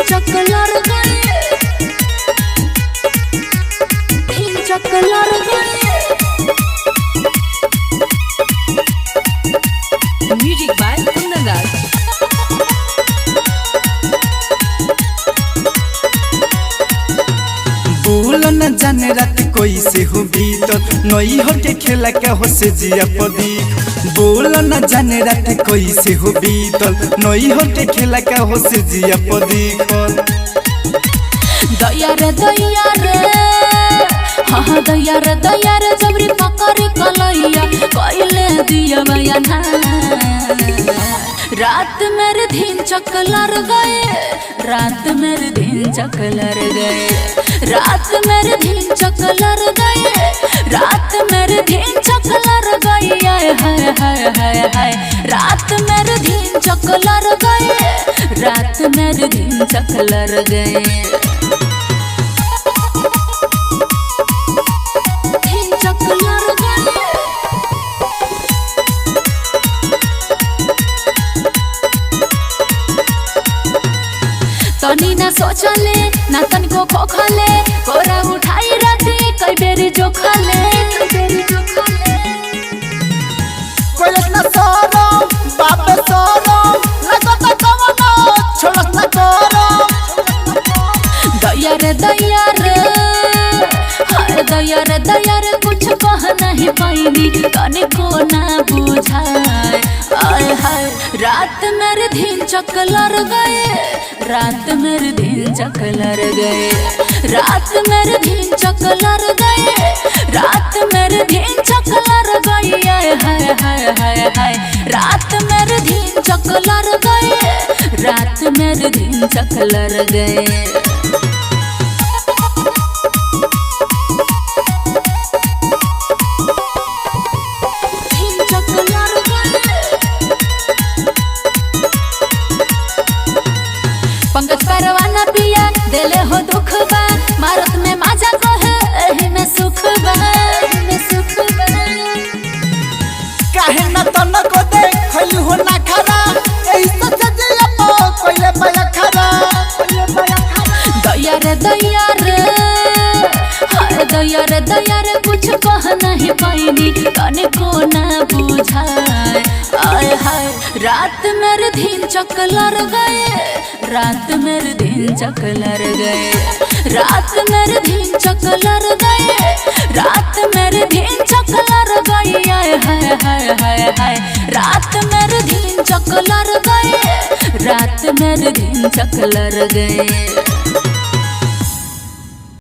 चकलर गए, चकलर गए। Music by कुंदन दास। बोल न जाने रात कोई से हो बीतल नई हो के खेला का हो से जिया पदी। बोल न जाने रात कोई से हो बीतल नई हो के खेला का हो से जिया पदी। दया रे हाँ दया रे जबरी पकड़ कलैया कोइले दिया बयाना। रात मेरे दिन चकलर गए, रात मेरे दिन चकलर गए, रात मेरे दिन चकलर गए, रात मेरे दिन चकलर गए। हाय हाय हाय हाय रात मेरे दिन चकलर गए, रात मेरे दिन चकलर गए। तनी ना सोचले ना तन को खोखले कोरा उठाई राती कई बेरी जो खले, कोइलस ना सोरो बाप सोरो लगो त कवनो छोड़स ना करो। दया रे हाय दया रे कुछ कह नहीं पाईनी तने को ना बुझाए। आय हाय रात मेरे दिन चकलर गए, रात मेरे दिन चकलर गए, रात मेरे दिन चकलर गए, रात मेरे दिन चकलर गए। हाय हाय हाय हाय रात मेरे दिन चकलर गए, रात मेरे दिन चकलर गए। पंकज परवाना पिया दिले हो दुख बा, मारत में माजा को है एही में सुख बा, में सुख बा। काहे न तन को दे खइल हो ना खरा एही सच जिया पो कोइले बया खरा। दया रे हाय दया रे कुछ कह नहीं पाईनी तने को ना बुझाए। आय हाय रात मेरे दिन चकलर गए, रात मेरे दिन चकलर गए, रात मेरे दिन चकलर गए, रात मेरे दिन चकलर गए। हाय हाय हाय हाय रात मेरे दिन चकलर गए, रात मेरे दिन चकलर गए।